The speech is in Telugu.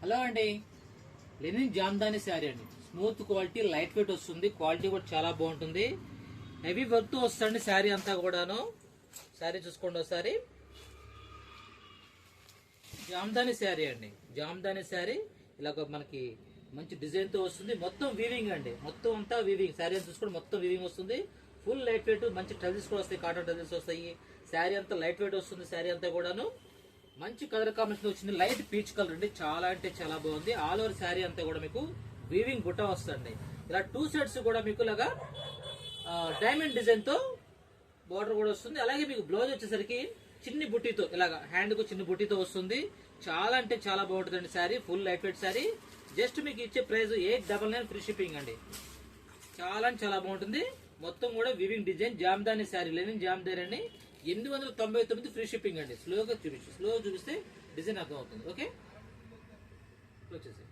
హలో అండి, లెనిన్ జామ్దాని శారీ అండి. స్మూత్ క్వాలిటీ, లైట్ వెయిట్ వస్తుంది. క్వాలిటీ కూడా చాలా బాగుంటుంది. హెవీ వర్క్ తో వస్తుంది శారీ అంతా కూడాను. శారీ చూసుకోండి ఒకసారి. జామ్దాని శారీ అండి. జామ్దాని శారీ ఇలాగ మనకి మంచి డిజైన్ తో వస్తుంది. మొత్తం వీవింగ్ అండి, మొత్తం అంతా వీవింగ్. శారీ అని చూసుకోండి, మొత్తం వీవింగ్ వస్తుంది. ఫుల్ లైట్ వెయిట్, మంచి టజిల్స్ కూడా వస్తాయి, కాటన్ టజిల్స్ వస్తాయి. శారీ అంతా లైట్ వెయిట్ వస్తుంది. శారీ అంతా కూడాను మంచి కలర్ కాంబినేషన్ వచ్చింది. లైట్ పీచ్ కలర్ అండి, చాలా అంటే చాలా బాగుంది. ఆల్ ఓవర్ శారీ అంతా కూడా మీకు వీవింగ్ బుట్ట వస్తుంది. ఇలా టూ సైడ్స్ కూడా మీకు ఇలాగా డైమండ్ డిజైన్ తో బోర్డర్ కూడా వస్తుంది. అలాగే మీకు బ్లౌజ్ వచ్చేసరికి చిన్ని బుట్టితో ఇలాగా హ్యాండ్ కు చిన్న బుట్టితో వస్తుంది. చాలా అంటే చాలా బాగుంటుందండి sari. Full light weight sari. Just మీకు ఇచ్చే ప్రైస్ 899 ఫ్రీ షిప్పింగ్ అండి. చాలా అంటే చాలా బాగుంటుంది. మొత్తం కూడా weaving design Jamdani sari, linen Jamdani అండి. 899 ఫ్రీ షిప్పింగ్ అండి. స్లో చూపిస్తే డిజైన్ అర్థం అవుతుంది. ఓకే, వచ్చేసి